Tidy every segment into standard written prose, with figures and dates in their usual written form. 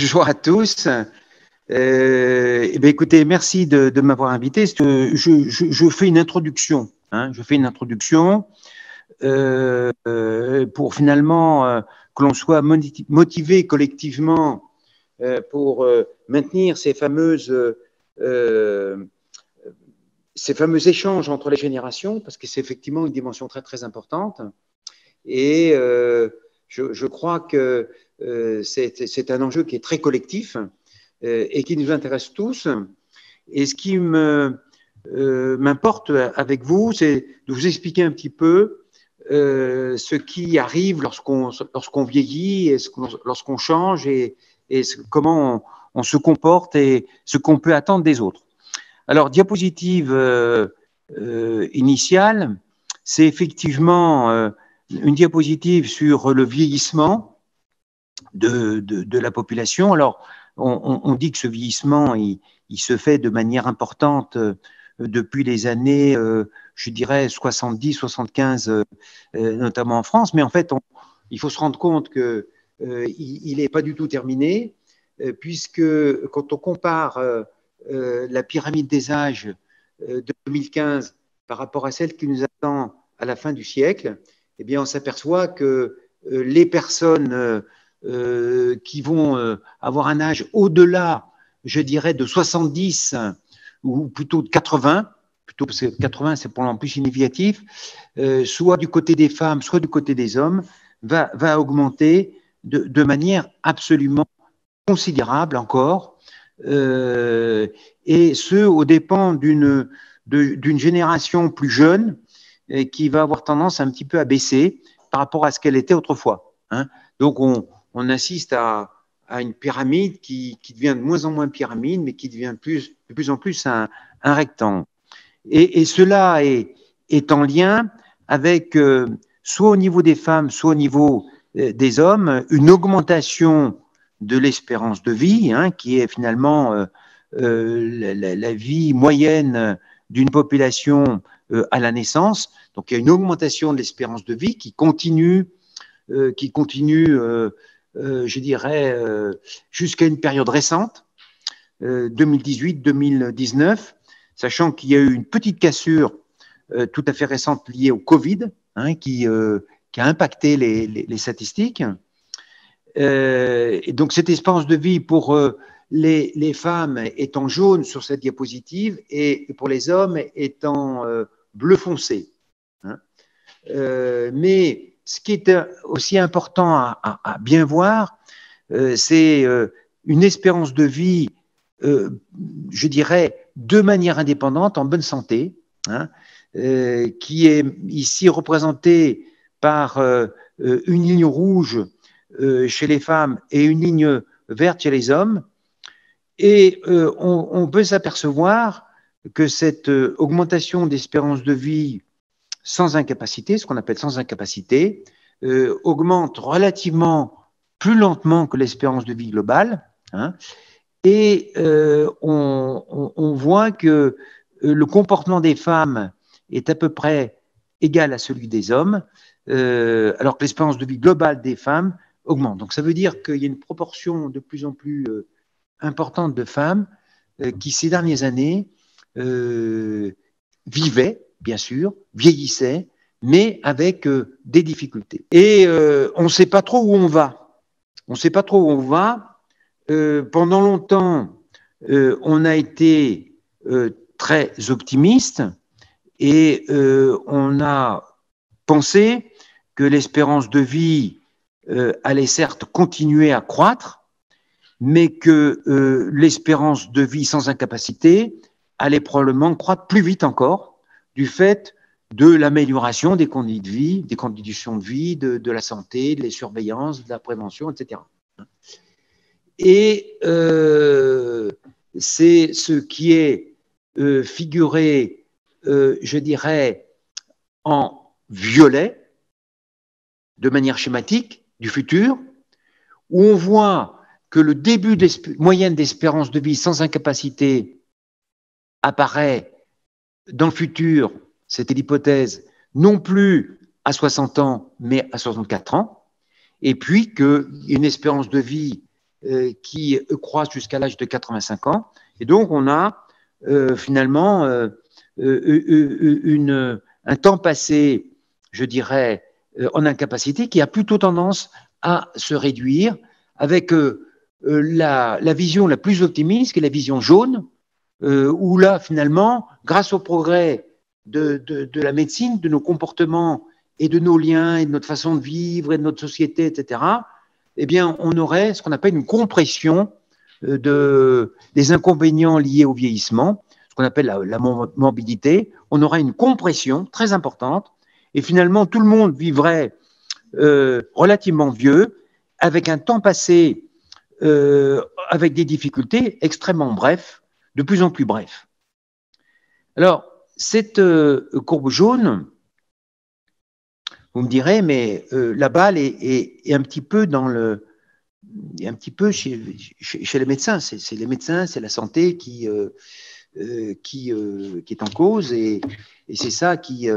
Bonjour à tous. Écoutez, merci de m'avoir invité. Je fais une introduction. Je fais une introduction pour finalement que l'on soit motivé collectivement pour maintenir ces fameux échanges entre les générations, parce que c'est effectivement une dimension très très importante. Et je crois que c'est un enjeu qui est très collectif et qui nous intéresse tous. Et ce qui m'importe avec vous, c'est de vous expliquer un petit peu ce qui arrive lorsqu'on vieillit, et lorsqu'on change, et comment on se comporte et ce qu'on peut attendre des autres. Alors, diapositive initiale, c'est effectivement une diapositive sur le vieillissement de la population. Alors, on dit que ce vieillissement, il se fait de manière importante depuis les années, je dirais, 70, 75, notamment en France. Mais en fait, il faut se rendre compte qu'il n'est pas du tout terminé, puisque quand on compare la pyramide des âges de 2015 par rapport à celle qui nous attend à la fin du siècle, eh bien, on s'aperçoit que les personnes qui vont avoir un âge au-delà, je dirais, de 70 ou plutôt de 80, plutôt parce que 80 c'est pour l'en plus significatif, soit du côté des femmes, soit du côté des hommes, va augmenter de manière absolument considérable encore, et ce, aux dépens d'une génération plus jeune qui va avoir tendance un petit peu à baisser par rapport à ce qu'elle était autrefois. Donc, on assiste à une pyramide qui devient de moins en moins pyramide, mais qui devient de plus en plus un rectangle. Et cela est en lien avec, soit au niveau des femmes, soit au niveau des hommes, une augmentation de l'espérance de vie, qui est finalement la vie moyenne d'une population à la naissance. Donc, il y a une augmentation de l'espérance de vie qui continue, je dirais, jusqu'à une période récente, 2018-2019, sachant qu'il y a eu une petite cassure tout à fait récente liée au Covid, qui a impacté les statistiques. Et donc, cette espérance de vie pour les femmes est en jaune sur cette diapositive et pour les hommes est en bleu foncé. Mais ce qui est aussi important à bien voir, c'est une espérance de vie, je dirais, de manière indépendante, en bonne santé, qui est ici représentée par une ligne rouge chez les femmes et une ligne verte chez les hommes. Et on peut s'apercevoir que cette augmentation d'espérance de vie sans incapacité, ce qu'on appelle sans incapacité, augmente relativement plus lentement que l'espérance de vie globale. Et on voit que le comportement des femmes est à peu près égal à celui des hommes, alors que l'espérance de vie globale des femmes augmente. Donc, ça veut dire qu'il y a une proportion de plus en plus importante de femmes qui, ces dernières années, vivaient, bien sûr, vieillissaient, mais avec des difficultés. Et on ne sait pas trop où on va. On ne sait pas trop où on va. Pendant longtemps, on a été très optimiste et on a pensé que l'espérance de vie allait certes continuer à croître, mais que l'espérance de vie sans incapacité allait probablement croître plus vite encore du fait de l'amélioration des conditions de vie, de la santé, de la surveillance, de la prévention, etc. Et c'est ce qui est figuré, je dirais, en violet, de manière schématique, du futur, où on voit que le début de moyenne d'espérance de vie sans incapacité apparaît dans le futur, c'était l'hypothèse, non plus à 60 ans, mais à 64 ans, et puis qu'il y a une espérance de vie qui croissent jusqu'à l'âge de 85 ans. Et donc, on a finalement un temps passé, je dirais, en incapacité qui a plutôt tendance à se réduire avec la vision la plus optimiste, qui est la vision jaune, où là, finalement, grâce au progrès de la médecine, de nos comportements et de nos liens et de notre façon de vivre et de notre société, etc., eh bien, on aurait ce qu'on appelle une compression des inconvénients liés au vieillissement, ce qu'on appelle la morbidité. On aurait une compression très importante et finalement, tout le monde vivrait relativement vieux, avec un temps passé avec des difficultés extrêmement brefs, de plus en plus brefs. Alors, cette courbe jaune, vous me direz, mais la balle est un petit peu dans le, un petit peu chez les médecins. C'est les médecins, c'est la santé qui est en cause et c'est ça qui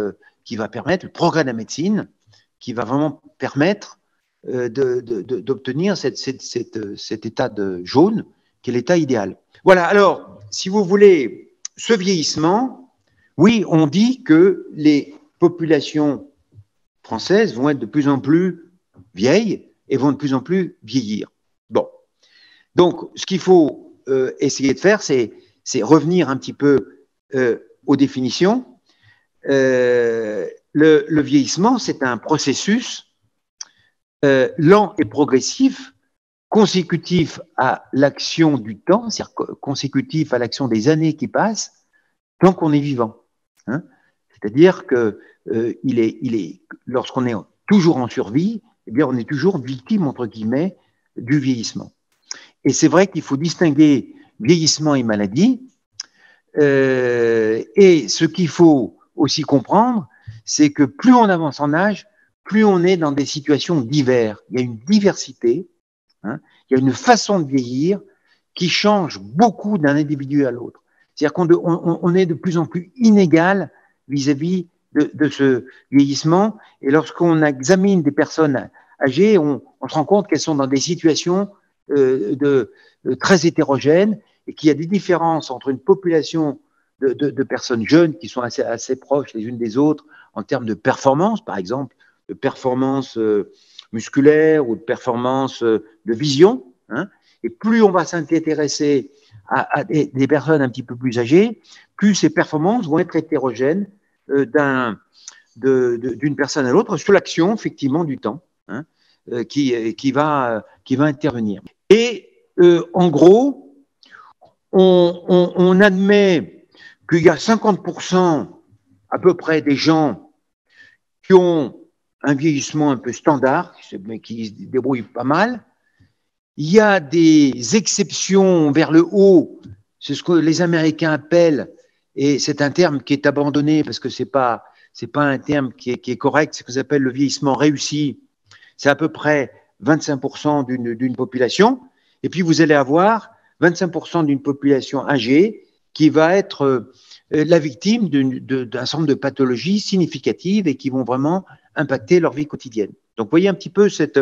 va permettre le progrès de la médecine, qui va vraiment permettre d'obtenir cet état de jaune, qui est l'état idéal. Voilà, alors, si vous voulez, ce vieillissement, oui, on dit que les populations françaises vont être de plus en plus vieilles et vont de plus en plus vieillir. Bon, donc, ce qu'il faut essayer de faire, c'est revenir un petit peu aux définitions. Le vieillissement, c'est un processus lent et progressif, consécutif à l'action du temps, c'est-à-dire consécutif à l'action des années qui passent, tant qu'on est vivant. Hein. C'est-à-dire que lorsqu'on est toujours en survie, eh bien, on est toujours victime, entre guillemets, du vieillissement. Et c'est vrai qu'il faut distinguer vieillissement et maladie. Et ce qu'il faut aussi comprendre, c'est que plus on avance en âge, plus on est dans des situations diverses. Il y a une diversité, hein, il y a une façon de vieillir qui change beaucoup d'un individu à l'autre. C'est-à-dire qu'on est de plus en plus inégal vis-à-vis de ce vieillissement. Et lorsqu'on examine des personnes âgées, on se rend compte qu'elles sont dans des situations très hétérogènes et qu'il y a des différences entre une population de personnes jeunes qui sont assez proches les unes des autres en termes de performance, par exemple, de performance musculaire ou de performance de vision. Hein, et plus on va s'intéresser à des personnes un petit peu plus âgées, plus ces performances vont être hétérogènes d'une personne à l'autre sur l'action, effectivement, du temps, hein, qui va intervenir. Et en gros, on admet qu'il y a 50% à peu près des gens qui ont un vieillissement un peu standard, mais qui se débrouillent pas mal. Il y a des exceptions vers le haut, c'est ce que les Américains appellent, et c'est un terme qui est abandonné parce que c'est pas un terme qui est correct, c'est ce qu'ils appellent le vieillissement réussi. C'est à peu près 25% d'une population. Et puis, vous allez avoir 25% d'une population âgée qui va être la victime d'un certain nombre de pathologies significatives et qui vont vraiment impacter leur vie quotidienne. Donc, vous voyez un petit peu cette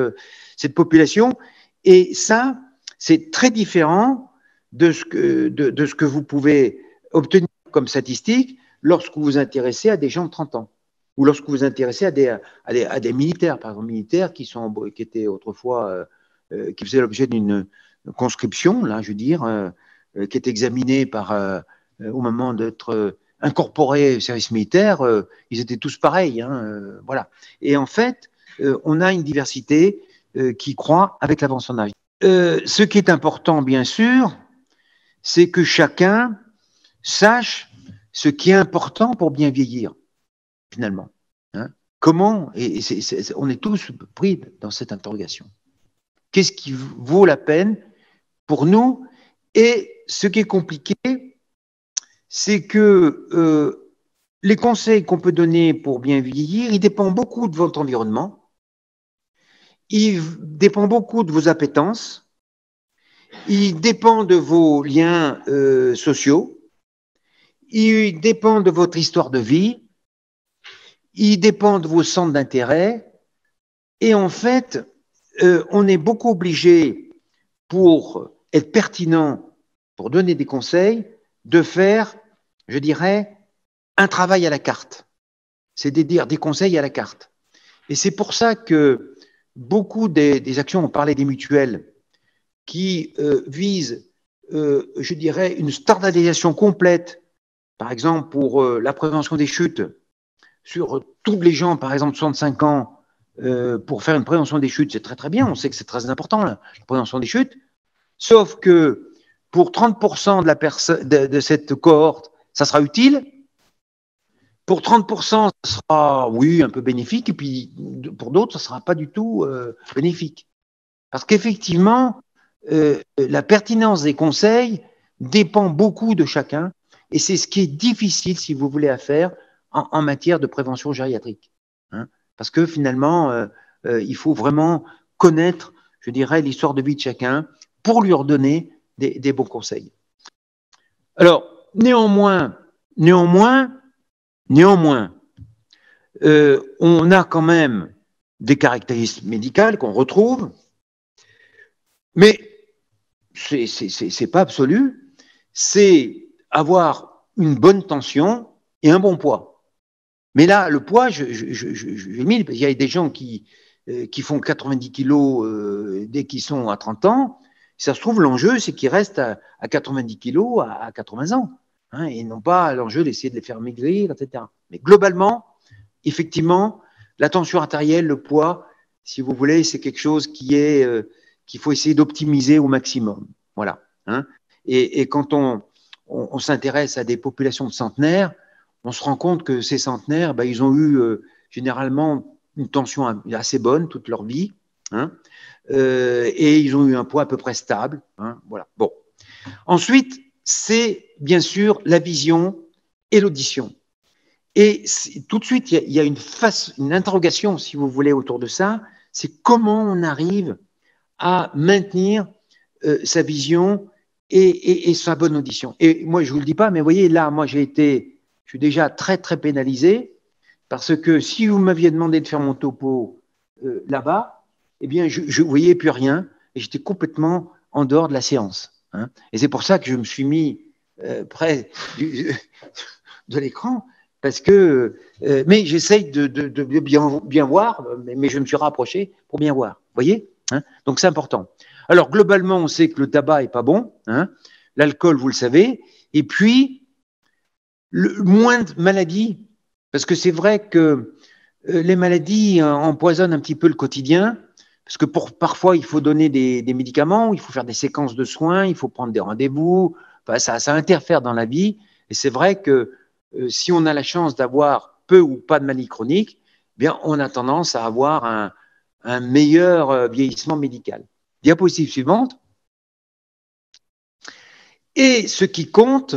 population. Et ça, c'est très différent de ce que vous pouvez obtenir comme statistique lorsque vous vous intéressez à des gens de 30 ans ou lorsque vous vous intéressez à des militaires, par exemple, militaires qui étaient autrefois, qui faisaient l'objet d'une conscription, là, je veux dire, qui est examinée au moment d'être incorporés au service militaire, ils étaient tous pareils, hein, voilà. Et en fait, on a une diversité qui croît avec l'avancée en âge. Ce qui est important, bien sûr, c'est que chacun sache ce qui est important pour bien vieillir, finalement. Hein. Comment, on est tous pris dans cette interrogation. Qu'est-ce qui vaut la peine pour nous? Et ce qui est compliqué, c'est que les conseils qu'on peut donner pour bien vieillir, ils dépendent beaucoup de votre environnement, ils dépendent beaucoup de vos appétences, ils dépendent de vos liens sociaux, ils dépendent de votre histoire de vie, ils dépendent de vos centres d'intérêt, et en fait, on est beaucoup obligé pour être pertinent, pour donner des conseils, de faire, je dirais, un travail à la carte. C'est-à-dire des conseils à la carte. Et c'est pour ça que beaucoup des actions, on parlait des mutuelles, qui visent, je dirais, une standardisation complète, par exemple pour la prévention des chutes, sur tous les gens, par exemple 65 ans, pour faire une prévention des chutes, c'est très très bien, on sait que c'est très important, la prévention des chutes, sauf que pour 30% de cette cohorte, ça sera utile. Pour 30%, ça sera, oui, un peu bénéfique, et puis pour d'autres, ça ne sera pas du tout bénéfique. Parce qu'effectivement, la pertinence des conseils dépend beaucoup de chacun, et c'est ce qui est difficile, si vous voulez, à faire en matière de prévention gériatrique. Hein, parce que finalement, il faut vraiment connaître, je dirais, l'histoire de vie de chacun pour lui redonner des bons conseils. Alors, néanmoins, on a quand même des caractéristiques médicales qu'on retrouve, mais c'est pas absolu. C'est avoir une bonne tension et un bon poids. Mais là, le poids, j'ai mis, il y a des gens qui font 90 kilos dès qu'ils sont à 30 ans. Ça se trouve, l'enjeu, c'est qu'ils restent à 90 kilos à 80 ans. Hein, et non pas l'enjeu d'essayer de les faire maigrir, etc. Mais globalement, effectivement, la tension artérielle, le poids, si vous voulez, c'est quelque chose qu'il faut essayer d'optimiser au maximum. Voilà. Hein. Et quand on s'intéresse à des populations de centenaires, on se rend compte que ces centenaires, ben, ils ont eu généralement une tension assez bonne toute leur vie, hein, et ils ont eu un poids à peu près stable. Hein, voilà. Bon. Ensuite, c'est bien sûr la vision et l'audition. Et tout de suite, il y a une interrogation, si vous voulez, autour de ça, c'est comment on arrive à maintenir sa vision et sa bonne audition. Et moi, je ne vous le dis pas, mais vous voyez, là, moi, je suis déjà très, très pénalisé, parce que si vous m'aviez demandé de faire mon topo là-bas, eh bien, je ne voyais plus rien, et j'étais complètement en dehors de la séance. Hein. Et c'est pour ça que je me suis mis près de l'écran, parce que, mais j'essaye de bien voir, mais je me suis rapproché pour bien voir. Vous voyez, hein. Donc c'est important. Alors globalement, on sait que le tabac est pas bon, hein. L'alcool, vous le savez, et puis moins de maladies, parce que c'est vrai que les maladies empoisonnent un petit peu le quotidien, parce que parfois il faut donner des médicaments, il faut faire des séquences de soins, il faut prendre des rendez-vous, enfin, ça interfère dans la vie, et c'est vrai que si on a la chance d'avoir peu ou pas de maladie chronique, eh bien, on a tendance à avoir un meilleur vieillissement médical. Diapositive suivante. Et ce qui compte,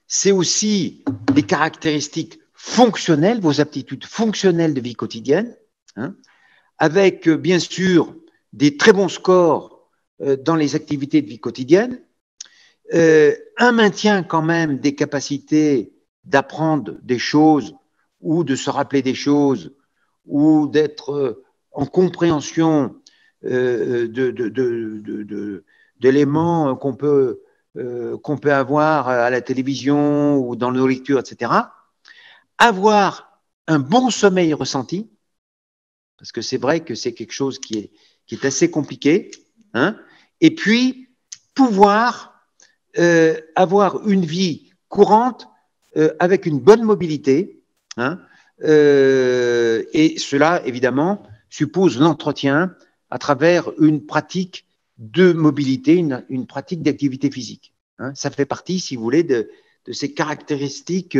c'est aussi les caractéristiques fonctionnelles, vos aptitudes fonctionnelles de vie quotidienne, hein, avec bien sûr des très bons scores dans les activités de vie quotidienne, un maintien quand même des capacités d'apprendre des choses ou de se rappeler des choses ou d'être en compréhension d'éléments qu'on peut avoir à la télévision ou dans nos lectures, etc. Avoir un bon sommeil ressenti, parce que c'est vrai que c'est quelque chose qui est assez compliqué, hein, et puis pouvoir avoir une vie courante avec une bonne mobilité, hein, et cela, évidemment, suppose l'entretien à travers une pratique de mobilité, une pratique d'activité physique. Hein. Ça fait partie, si vous voulez, de ces caractéristiques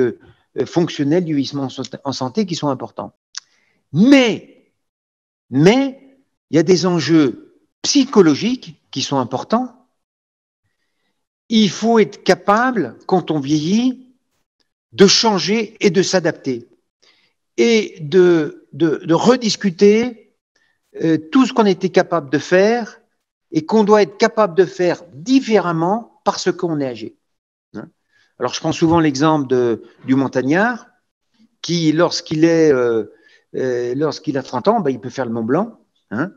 fonctionnelles du vieillissement en santé qui sont importantes. Mais il y a des enjeux psychologiques qui sont importants. Il faut être capable, quand on vieillit, de changer et de s'adapter et de rediscuter tout ce qu'on était capable de faire et qu'on doit être capable de faire différemment parce qu'on est âgé. Hein. Alors, je prends souvent l'exemple du montagnard qui, lorsqu'il a 30 ans, ben, il peut faire le Mont Blanc, hein,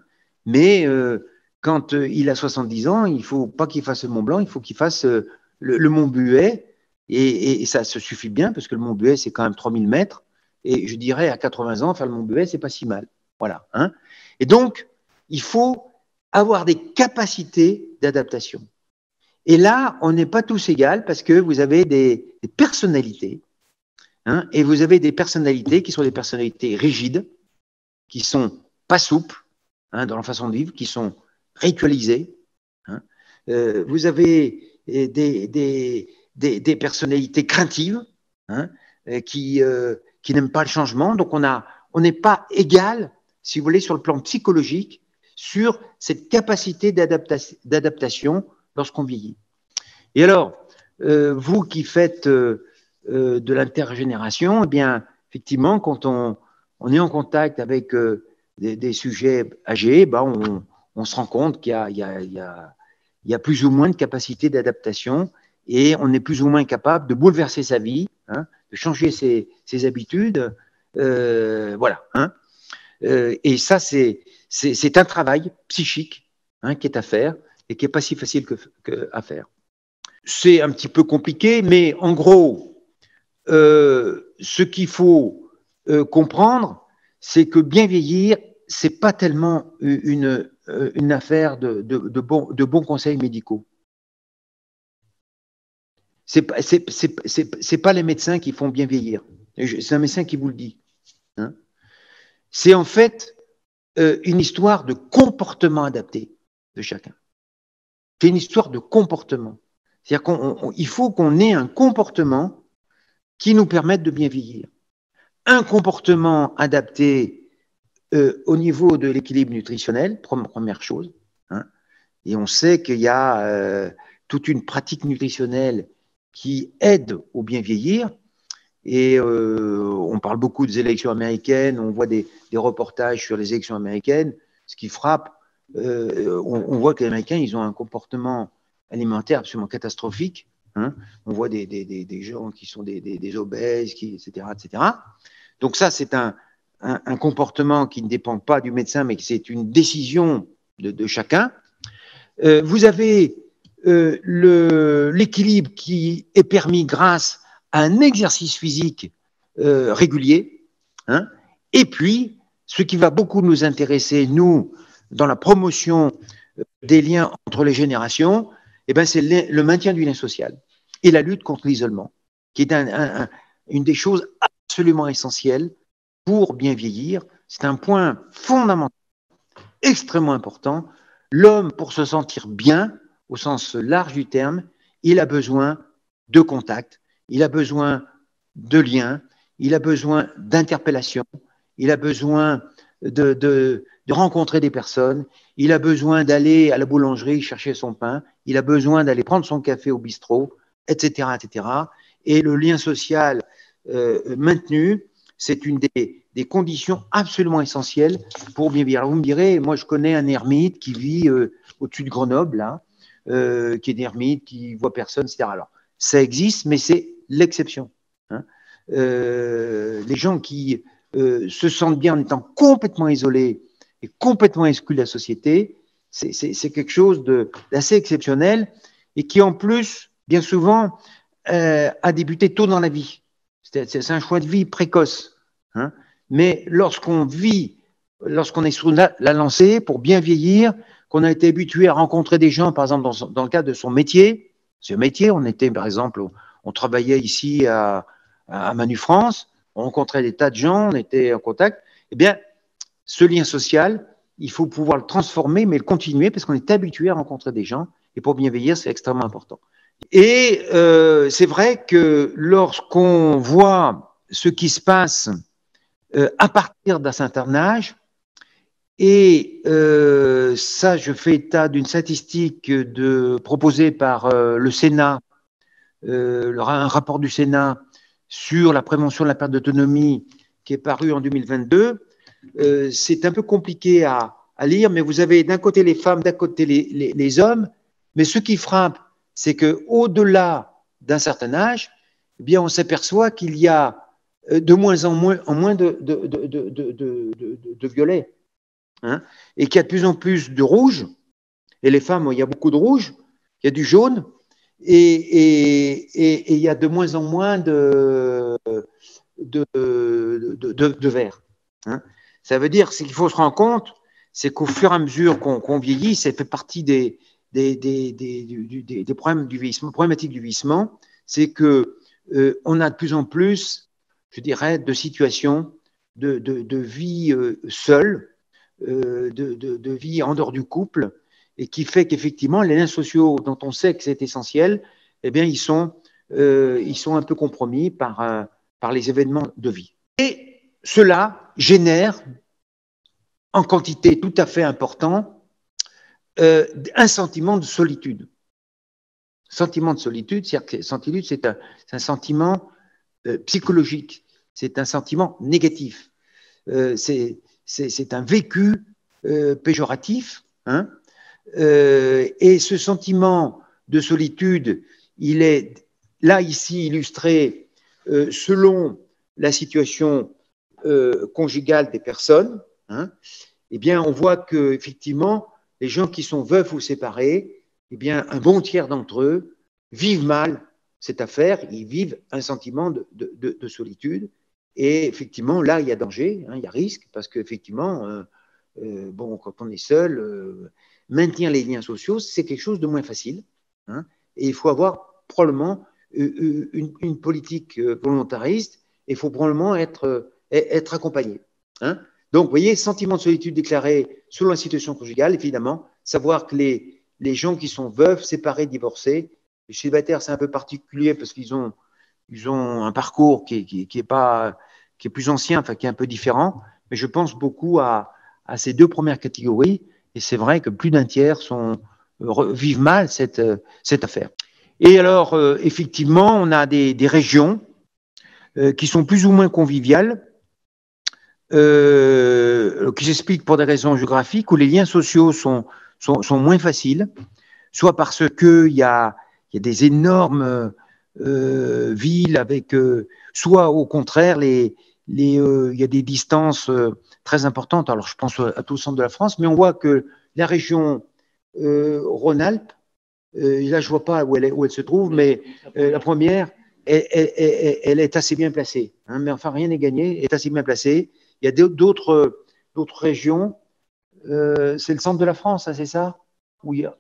mais quand il a 70 ans, il ne faut pas qu'il fasse le Mont Blanc, il faut qu'il fasse le Mont Buet. Et ça se suffit bien, parce que le Mont Buet, c'est quand même 3000 mètres. Et je dirais, à 80 ans, faire le Mont Buet, c'est pas si mal. Voilà. Hein. Et donc, il faut avoir des capacités d'adaptation. Et là, on n'est pas tous égaux, parce que vous avez des personnalités. Hein, et vous avez des personnalités qui sont des personnalités rigides, qui sont pas souples, hein, dans leur façon de vivre, qui sont ritualisées. Hein. Vous avez des personnalités craintives, hein, qui n'aiment pas le changement. Donc, on n'est pas égal, si vous voulez, sur le plan psychologique, sur cette capacité d'adaptation lorsqu'on vieillit. Et alors, vous qui faites de l'intergénération, eh bien, effectivement, quand on est en contact avec des sujets âgés, ben on se rend compte qu'il y a plus ou moins de capacité d'adaptation et on est plus ou moins capable de bouleverser sa vie, hein, de changer ses habitudes. Voilà. Hein. Et ça, c'est un travail psychique, hein, qui est à faire et qui n'est pas si facile à faire. C'est un petit peu compliqué, mais en gros, ce qu'il faut comprendre, c'est que bien vieillir, c'est pas tellement une affaire de bons conseils médicaux. C'est pas les médecins qui font bien vieillir. C'est un médecin qui vous le dit. Hein. C'est en fait une histoire de comportement adapté de chacun. C'est une histoire de comportement. C'est-à-dire qu'il faut qu'on ait un comportement qui nous permette de bien vieillir. Un comportement adapté au niveau de l'équilibre nutritionnel, première chose. Hein, et on sait qu'il y a toute une pratique nutritionnelle qui aide au bien vieillir. Et on parle beaucoup des élections américaines, on voit des reportages sur les élections américaines. Ce qui frappe, on voit que les Américains, ils ont un comportement alimentaire absolument catastrophique. Hein. On voit des gens qui sont des obèses, etc., etc. Donc ça, c'est un comportement qui ne dépend pas du médecin, mais c'est une décision de chacun. Vous avez l'équilibre qui est permis grâce à un exercice physique régulier. Hein, et puis, ce qui va beaucoup nous intéresser, nous, dans la promotion des liens entre les générations, eh ben, c'est le maintien du lien social et la lutte contre l'isolement, qui est une des choses absolument essentielles pour bien vieillir. C'est un point fondamental, extrêmement important. L'homme, pour se sentir bien, au sens large du terme, il a besoin de contact, il a besoin de liens, il a besoin d'interpellation, il a besoin de rencontrer des personnes, il a besoin d'aller à la boulangerie chercher son pain, il a besoin d'aller prendre son café au bistrot, etc., etc. Et le lien social maintenu, c'est une des conditions absolument essentielles pour bien vivre. Alors vous me direz, moi je connais un ermite qui vit au-dessus de Grenoble, là, qui est un ermite, qui voit personne, etc. Alors ça existe, mais c'est l'exception. Hein. Les gens qui se sentent bien en étant complètement isolés et complètement exclus de la société, c'est quelque chose d'assez exceptionnel et qui en plus, bien souvent, a débuté tôt dans la vie. C'est un choix de vie précoce. Hein. Mais lorsqu'on est sur la lancée pour bien vieillir, qu'on a été habitué à rencontrer des gens, par exemple, dans le cadre de son métier, ce métier, on était, par exemple, on travaillait ici à Manu France, on rencontrait des tas de gens, on était en contact, eh bien, ce lien social, il faut pouvoir le transformer, mais le continuer, parce qu'on est habitué à rencontrer des gens, et pour bien vieillir, c'est extrêmement important. Et c'est vrai que lorsqu'on voit ce qui se passe à partir d'un certain âge, et ça, je fais état d'une statistique proposée par le Sénat, un rapport du Sénat sur la prévention de la perte d'autonomie qui est paru en 2022. C'est un peu compliqué à lire, mais vous avez d'un côté les femmes, d'un côté les hommes, mais ce qui frappe, c'est qu'au-delà d'un certain âge, eh bien, on s'aperçoit qu'il y a de moins en moins de violet, hein, et qu'il y a de plus en plus de rouge, Et les femmes, il y a beaucoup de rouge, il y a du jaune, et il y a de moins en moins de vert. Hein. Ça veut dire qu'il faut se rendre compte, c'est qu'au fur et à mesure qu'on vieillit, ça fait partie des problèmes du vieillissement, problématiques du vieillissement, c'est que on a de plus en plus, je dirais, de situations de vie seule, de vie en dehors du couple, et qui fait qu'effectivement, les liens sociaux dont on sait que c'est essentiel, eh bien, ils sont un peu compromis par les événements de vie. Et cela génère, en quantité tout à fait importante, un sentiment de solitude. Sentiment de solitude, c'est-à-dire que solitude, c'est un sentiment psychologique, c'est un sentiment négatif, c'est un vécu péjoratif, hein, et ce sentiment de solitude, il est là ici illustré selon la situation conjugale des personnes, hein. Eh bien, on voit que effectivement, les gens qui sont veufs ou séparés, eh bien, un bon tiers d'entre eux vivent mal cette affaire, ils vivent un sentiment de solitude. Et effectivement, là, il y a danger, hein, il y a risque, parce qu'effectivement, bon, quand on est seul, maintenir les liens sociaux, c'est quelque chose de moins facile. Hein, et il faut avoir probablement une politique volontariste, et il faut probablement être accompagné. Hein. Donc, vous voyez, sentiment de solitude déclaré selon la situation conjugale, évidemment, savoir que les gens qui sont veufs, séparés, divorcés, les célibataires, c'est un peu particulier parce qu'ils ont un parcours qui est plus ancien, enfin, qui est un peu différent, mais je pense beaucoup à ces deux premières catégories, et c'est vrai que plus d'un tiers vivent mal cette affaire. Et alors, effectivement, on a des régions qui sont plus ou moins conviviales, qui s'expliquent pour des raisons géographiques, où les liens sociaux sont moins faciles, soit parce qu'il y a des énormes villes avec, soit au contraire, il y a des distances très importantes. Alors, je pense à tout le centre de la France, mais on voit que la région Rhône-Alpes, là, je ne vois pas où elle se trouve, mais la première, elle est assez bien placée. Hein, mais enfin, rien n'est gagné, elle est assez bien placée. Il y a d'autres régions. C'est le centre de la France, hein, c'est ça? Où il y a...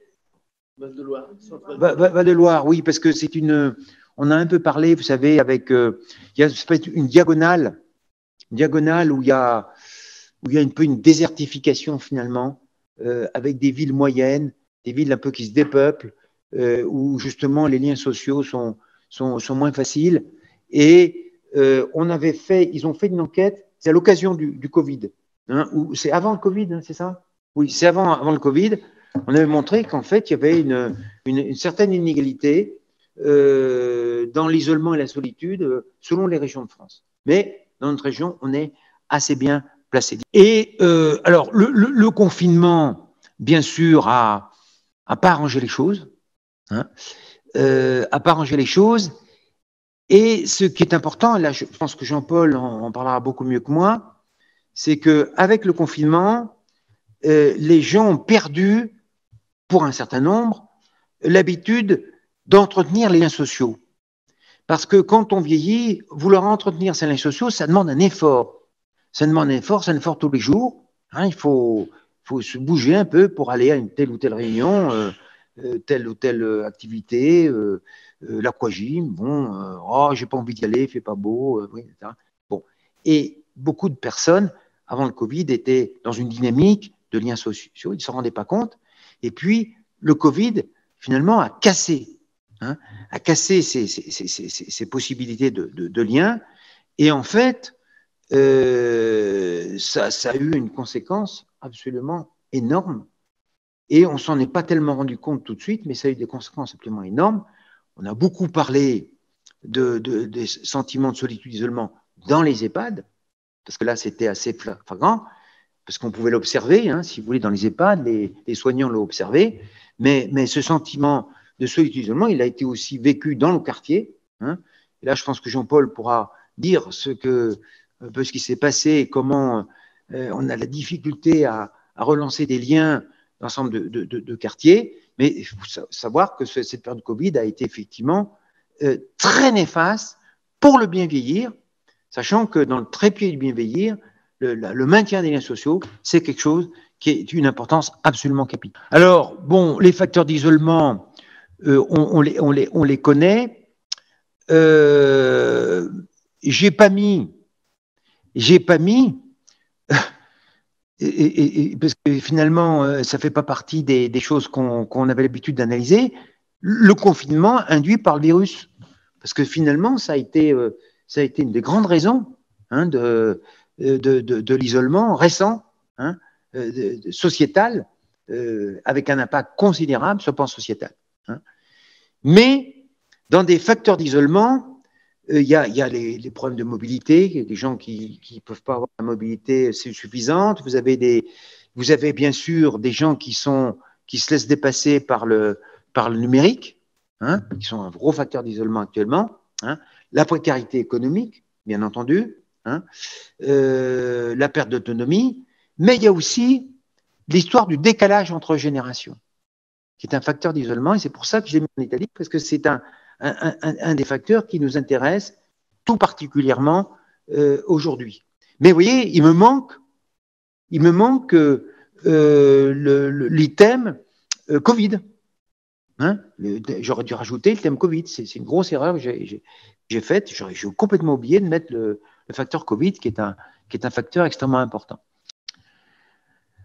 Val-de-Loire. Val-de-Loire, oui, parce que c'est on a un peu parlé, vous savez, avec, il y a une diagonale où il y a un peu une désertification finalement, avec des villes moyennes, des villes un peu qui se dépeuplent, où justement les liens sociaux sont moins faciles. Et ils ont fait une enquête, c'est à l'occasion du Covid, hein, ou c'est avant le Covid, hein, c'est ça? Oui, c'est avant le Covid. On avait montré qu'en fait, il y avait une certaine inégalité dans l'isolement et la solitude selon les régions de France. Mais dans notre région, on est assez bien placé. Et alors, le confinement, bien sûr, a pas arrangé les choses, hein, a pas arrangé les choses. Et ce qui est important, là, je pense que Jean-Paul en parlera beaucoup mieux que moi, c'est qu'avec le confinement, les gens ont perdu, pour un certain nombre, l'habitude d'entretenir les liens sociaux. Parce que quand on vieillit, vouloir entretenir ces liens sociaux, ça demande un effort. Ça demande un effort tous les jours. Hein, il faut se bouger un peu pour aller à une telle ou telle réunion, telle ou telle activité, l'aquagym, bon, oh, j'ai pas envie d'y aller, il fait pas beau, oui, etc. Bon. Et beaucoup de personnes, avant le Covid, étaient dans une dynamique de liens sociaux, ils ne s'en rendaient pas compte. Et puis, le Covid, finalement, a cassé ces possibilités de liens. Et en fait, ça a eu une conséquence absolument énorme. Et on ne s'en est pas tellement rendu compte tout de suite, mais ça a eu des conséquences absolument énormes. On a beaucoup parlé des sentiments de solitude, d'isolement dans les EHPAD, parce que là, c'était assez flagrant, parce qu'on pouvait l'observer, hein, si vous voulez, dans les EHPAD, les soignants l'ont observé, mais ce sentiment de solitude, d'isolement, il a été aussi vécu dans le quartier. Hein. Et là, je pense que Jean-Paul pourra dire un peu ce qui s'est passé et comment on a la difficulté à relancer des liens l'ensemble de quartiers. Mais il faut savoir que cette période de Covid a été effectivement très néfaste pour le bien vieillir, sachant que dans le trépied du bien vieillir, le maintien des liens sociaux, c'est quelque chose qui est d'une importance absolument capitale. Alors, bon, les facteurs d'isolement, on les connaît. J'ai pas mis parce que finalement, ça fait pas partie des choses qu'on avait l'habitude d'analyser, le confinement induit par le virus. Parce que finalement, ça a été une des grandes raisons hein, de l'isolement récent, hein, sociétal, avec un impact considérable sur le plan sociétal. Hein. Mais dans des facteurs d'isolement, il y a les problèmes de mobilité, il y a des gens qui ne peuvent pas avoir la mobilité suffisante. Vous avez bien sûr des gens qui se laissent dépasser par le numérique, hein, qui sont un gros facteur d'isolement actuellement. Hein, la précarité économique, bien entendu, hein, la perte d'autonomie, mais il y a aussi l'histoire du décalage entre générations, qui est un facteur d'isolement, et c'est pour ça que je l'ai mis en italique, parce que c'est un des facteurs qui nous intéresse tout particulièrement aujourd'hui. Mais vous voyez, il me manque l'item Covid. Hein, j'aurais dû rajouter le thème Covid. C'est une grosse erreur que j'ai faite. J'ai complètement oublié de mettre le facteur Covid, qui est un facteur extrêmement important.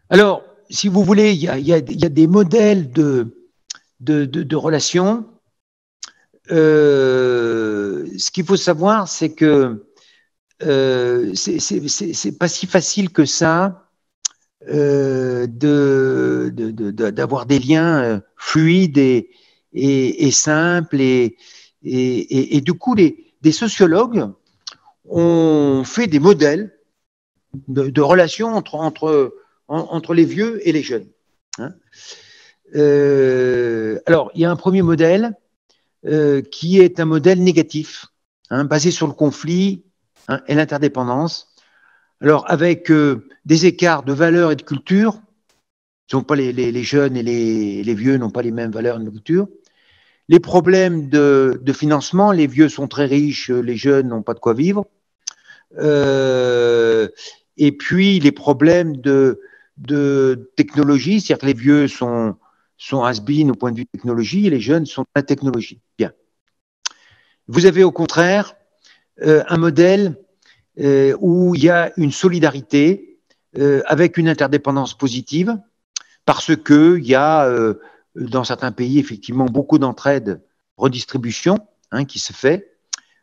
Alors, si vous voulez, il y a des modèles de relations. Ce qu'il faut savoir, c'est que c'est pas si facile que ça d'avoir des liens fluides et simples. Et du coup, des sociologues ont fait des modèles de relations entre les vieux et les jeunes. Hein. Alors, il y a un premier modèle qui est un modèle négatif, hein, basé sur le conflit hein, et l'interdépendance. Alors, avec des écarts de valeurs et de culture, les jeunes et les vieux n'ont pas les mêmes valeurs et de culture. Les problèmes de financement, les vieux sont très riches, les jeunes n'ont pas de quoi vivre. Et puis, les problèmes de technologie, c'est-à-dire que les vieux sont has-been au point de vue technologie et les jeunes sont la technologie. Bien. Vous avez au contraire un modèle où il y a une solidarité avec une interdépendance positive parce qu'il y a dans certains pays effectivement beaucoup d'entraide, redistribution hein, qui se fait.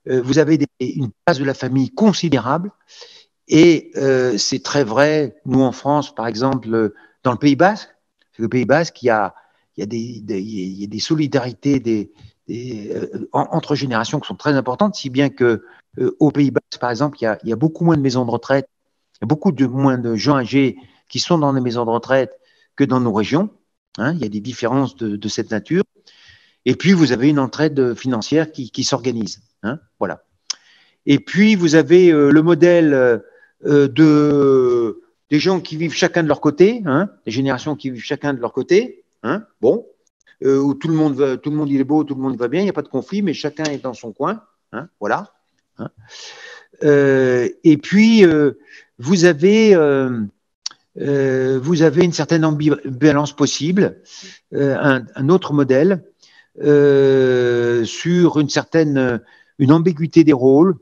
Vous avez une place de la famille considérable et c'est très vrai, nous en France par exemple, dans le Pays Basque, le Pays Basque, il y a des solidarités entre générations qui sont très importantes, si bien que au Pays Basque, par exemple, il y a beaucoup moins de maisons de retraite, il y a beaucoup moins de gens âgés qui sont dans des maisons de retraite que dans nos régions. Hein, il y a des différences de cette nature. Et puis, vous avez une entraide financière qui s'organise. Hein, voilà. Et puis, vous avez le modèle des gens qui vivent chacun de leur côté, hein, des générations qui vivent chacun de leur côté. Hein, bon, où tout le monde il est beau, tout le monde va bien, il n'y a pas de conflit, mais chacun est dans son coin. Hein, voilà. Hein. Et puis, vous avez une certaine ambivalence possible, un autre modèle sur une ambiguïté des rôles.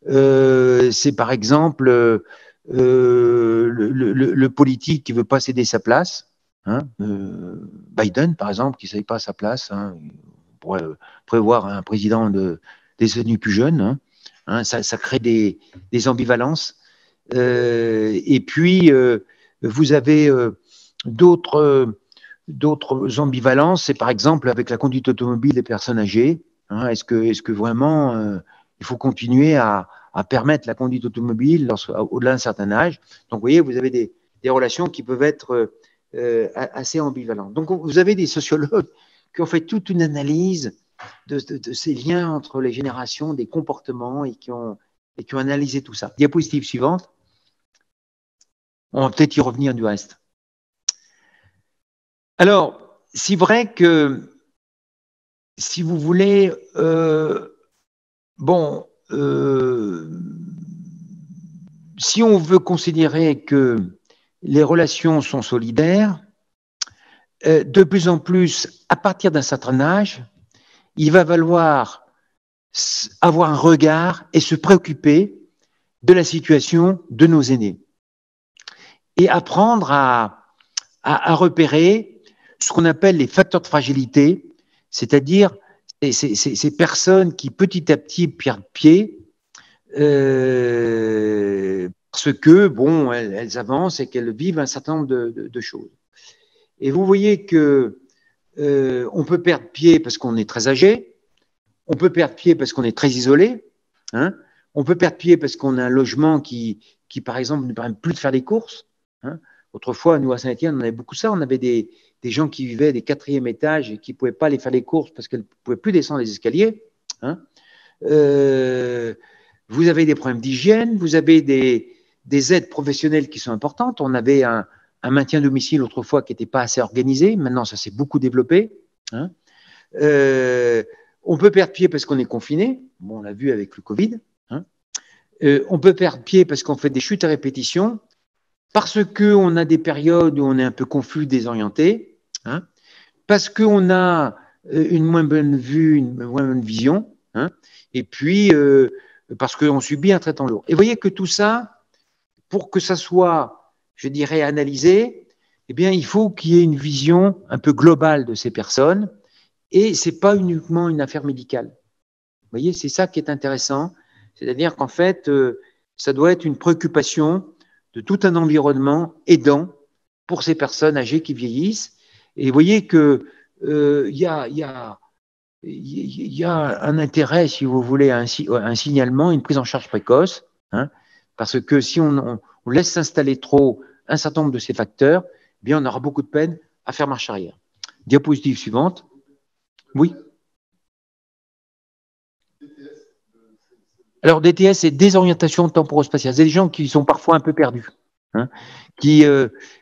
C'est par exemple le politique qui ne veut pas céder sa place. Hein, Biden, par exemple, qui ne cède pas sa place. Hein, on pourrait prévoir un président des États-Unis plus jeune. Hein, hein, ça crée des ambivalences. Et puis, vous avez d'autres ambivalences. C'est par exemple avec la conduite automobile des personnes âgées. Hein, est-ce que vraiment il faut continuer à permettre la conduite automobile au-delà d'un certain âge? Donc, vous voyez, vous avez des relations qui peuvent être assez ambivalentes. Donc, vous avez des sociologues qui ont fait toute une analyse de ces liens entre les générations, des comportements et qui ont analysé tout ça. Diapositive suivante. On va peut-être y revenir du reste. Alors, c'est vrai que, si vous voulez, bon, si on veut considérer que les relations sont solidaires, de plus en plus, à partir d'un certain âge, il va falloir avoir un regard et se préoccuper de la situation de nos aînés et apprendre à repérer ce qu'on appelle les facteurs de fragilité, c'est-à-dire ces personnes qui petit à petit perdent pied parce que, bon, elles avancent et qu'elles vivent un certain nombre de choses. Et vous voyez que on peut perdre pied parce qu'on est très âgé, on peut perdre pied parce qu'on est très isolé, hein, on peut perdre pied parce qu'on a un logement qui, par exemple, ne permet plus de faire des courses. Hein. Autrefois, nous, à Saint-Étienne, on avait beaucoup ça. On avait des gens qui vivaient des 4e étages et qui ne pouvaient pas aller faire les courses parce qu'elles ne pouvaient plus descendre les escaliers. Hein. Vous avez des problèmes d'hygiène, vous avez des aides professionnelles qui sont importantes. On avait un maintien à domicile autrefois qui n'était pas assez organisé. Maintenant, ça s'est beaucoup développé. Hein. On peut perdre pied parce qu'on est confiné. Bon, on l'a vu avec le Covid. Hein. On peut perdre pied parce qu'on fait des chutes à répétition, parce qu'on a des périodes où on est un peu confus, désorienté, hein, parce qu'on a une moins bonne vue, une moins bonne vision, hein, et puis parce qu'on subit un traitement lourd. Et vous voyez que tout ça, pour que ça soit, je dirais, analysé, eh bien, il faut qu'il y ait une vision un peu globale de ces personnes, et ce n'est pas uniquement une affaire médicale. Vous voyez, c'est ça qui est intéressant, c'est-à-dire qu'en fait, ça doit être une préoccupation de tout un environnement aidant pour ces personnes âgées qui vieillissent. Et vous voyez que il y a un intérêt, si vous voulez, à un signalement, une prise en charge précoce, hein, parce que si on laisse s'installer trop un certain nombre de ces facteurs, eh bien on aura beaucoup de peine à faire marche arrière. Diapositive suivante. Oui. Alors, DTS, c'est désorientation temporo-spatiale. C'est des gens qui sont parfois un peu perdus, hein, qui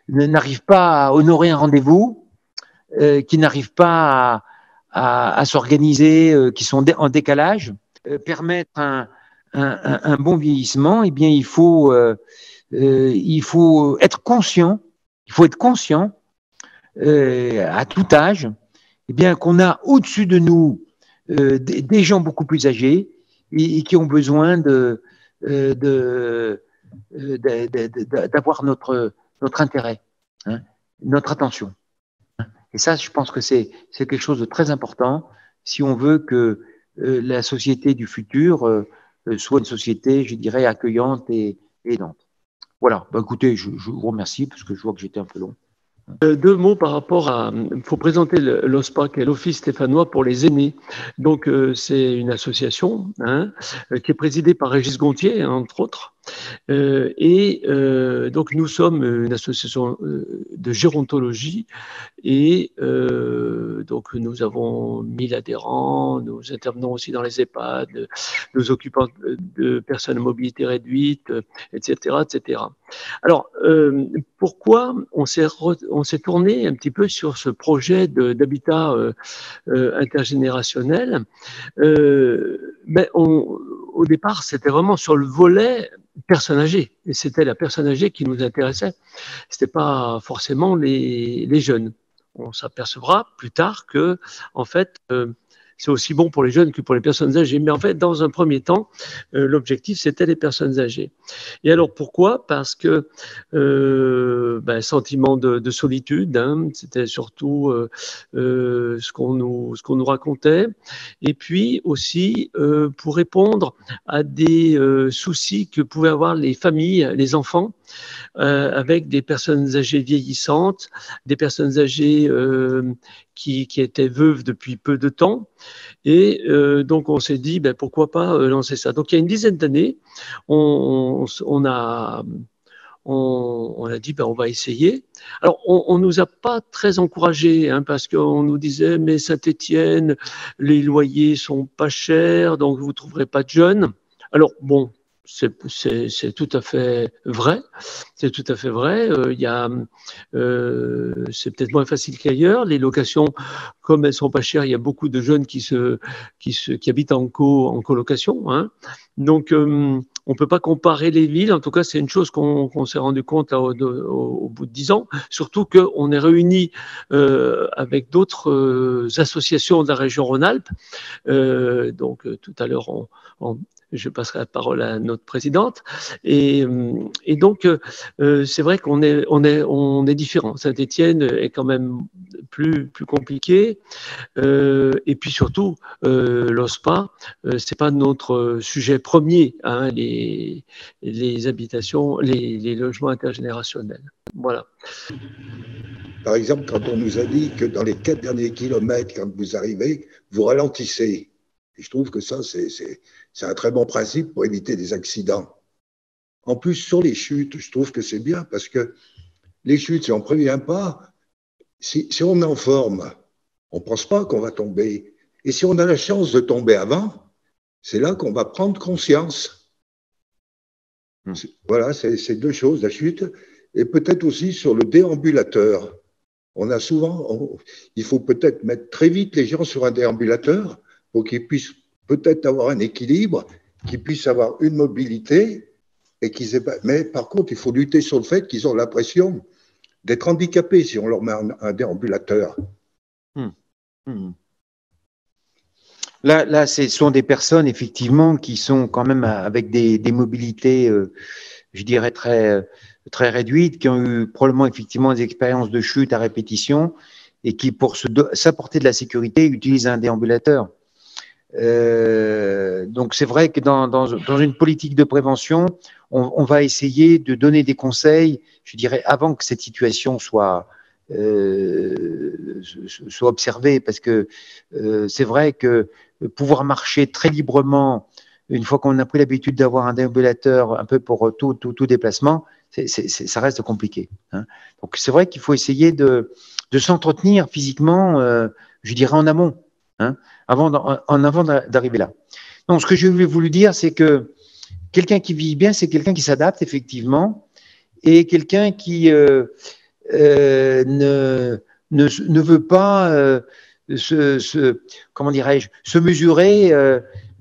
n'arrivent pas à honorer un rendez-vous, qui n'arrivent pas à s'organiser, qui sont en décalage. Permettre un bon vieillissement, eh bien, il faut être conscient, à tout âge, eh bien, qu'on a au-dessus de nous des gens beaucoup plus âgés et qui ont besoin d'avoir notre intérêt, hein, notre attention. Et ça, je pense que c'est quelque chose de très important si on veut que la société du futur soit une société, je dirais, accueillante et aidante. Voilà, bah, écoutez, je vous remercie parce que je vois que j'étais un peu long. 2 mots par rapport à, il faut présenter l'OSPA, qui est l'Office stéphanois pour les aînés. Donc, c'est une association, hein, qui est présidée par Régis Gontier, entre autres. Donc, nous sommes une association de gérontologie et donc nous avons 1000 adhérents, nous intervenons aussi dans les EHPAD, nous occupons de personnes à mobilité réduite, etc., etc. Alors, pourquoi on s'est tourné un petit peu sur ce projet d'habitat intergénérationnel? Mais au départ, c'était vraiment sur le volet personnes âgées, et c'était la personne âgée qui nous intéressait. C'était pas forcément les jeunes. On s'apercevra plus tard que, en fait, c'est aussi bon pour les jeunes que pour les personnes âgées. Mais en fait, dans un premier temps, l'objectif, c'était les personnes âgées. Et alors, pourquoi? Parce que sentiment de solitude, hein, c'était surtout ce qu'on nous racontait. Et puis aussi, pour répondre à des soucis que pouvaient avoir les familles, les enfants, avec des personnes âgées vieillissantes, des personnes âgées qui étaient veuves depuis peu de temps. Et donc, on s'est dit, pourquoi pas lancer ça. Donc, il y a une dizaine d'années, on a dit, on va essayer. Alors, on nous a pas très encouragés, hein, parce qu'on nous disait, mais Saint-Étienne, les loyers sont pas chers, donc vous trouverez pas de jeunes. Alors, bon, C'est tout à fait vrai. C'est tout à fait vrai. C'est peut-être moins facile qu'ailleurs. Les locations, comme elles sont pas chères, il y a beaucoup de jeunes qui habitent en colocation, hein. Donc, on peut pas comparer les villes. En tout cas, c'est une chose qu'on s'est rendu compte là, au bout de 10 ans. Surtout qu'on est réunis avec d'autres associations de la région Rhône-Alpes. Donc, tout à l'heure, je passerai la parole à notre présidente. Et donc, c'est vrai qu'on est différent. Saint-Étienne est quand même plus compliqué. Et puis surtout, l'OSPA, c'est pas notre sujet premier, hein, les habitations, les logements intergénérationnels. Voilà. Par exemple, quand on nous a dit que dans les 4 derniers kilomètres, quand vous arrivez, vous ralentissez. Et je trouve que ça, c'est un très bon principe pour éviter des accidents. En plus, sur les chutes, je trouve que c'est bien parce que les chutes, si on ne prévient pas, si on est en forme, on ne pense pas qu'on va tomber. Et si on a la chance de tomber avant, c'est là qu'on va prendre conscience. Voilà, c'est deux choses, la chute. Et peut-être aussi sur le déambulateur. On a souvent, il faut peut-être mettre très vite les gens sur un déambulateur pour qu'ils puissent peut-être avoir un équilibre, qu'ils puissent avoir une mobilité, mais par contre, il faut lutter sur le fait qu'ils ont l'impression d'être handicapés si on leur met un déambulateur. Là, ce sont des personnes, effectivement, qui sont quand même avec des mobilités, je dirais, très réduites, qui ont eu probablement, effectivement, des expériences de chute à répétition et qui, pour s'apporter de la sécurité, utilisent un déambulateur. Donc, c'est vrai que dans une politique de prévention, on va essayer de donner des conseils, je dirais, avant que cette situation soit observée, parce que c'est vrai que pouvoir marcher très librement, une fois qu'on a pris l'habitude d'avoir un déambulateur un peu pour tout déplacement, ça reste compliqué, hein. Donc, c'est vrai qu'il faut essayer de s'entretenir physiquement, je dirais en amont, hein, en avant d'arriver là. Donc, ce que je voulais dire, c'est que quelqu'un qui vit bien, c'est quelqu'un qui s'adapte effectivement, et quelqu'un qui ne veut pas comment dirais-je, se mesurer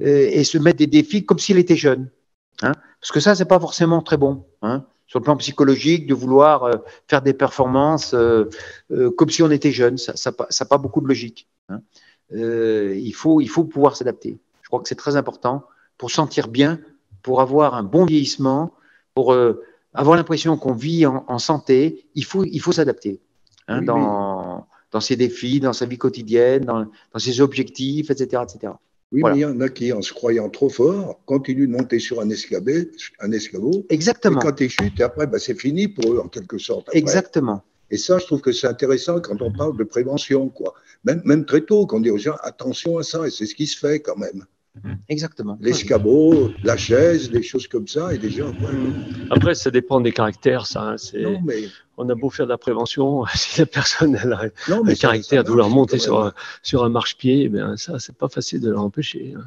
et se mettre des défis comme s'il était jeune, hein, parce que ça, c'est pas forcément très bon, hein, sur le plan psychologique, de vouloir faire des performances comme si on était jeune. Ça n'a pas beaucoup de logique, hein. Il faut pouvoir s'adapter. Je crois que c'est très important pour sentir bien, pour avoir un bon vieillissement, pour avoir l'impression qu'on vit en santé. Il faut s'adapter, hein, dans ses défis, dans sa vie quotidienne, dans ses objectifs, etc., etc. Oui, voilà. Mais il y en a qui, en se croyant trop fort, continuent de monter sur un escabeau. Exactement. Et quand ils chutent, après, c'est fini pour eux, en quelque sorte. Après. Exactement. Et ça, je trouve que c'est intéressant quand on parle de prévention, quoi. Même très tôt, qu'on dit aux gens, attention à ça, et c'est ce qui se fait quand même. Exactement. L'escabeau, la chaise, des choses comme ça, et déjà. Après, ça dépend des caractères, ça. Hein. Non, mais... On a beau faire de la prévention, si la personne a le caractère de vouloir monter sur un marchepied, ça, c'est pas facile de l'empêcher. Hein.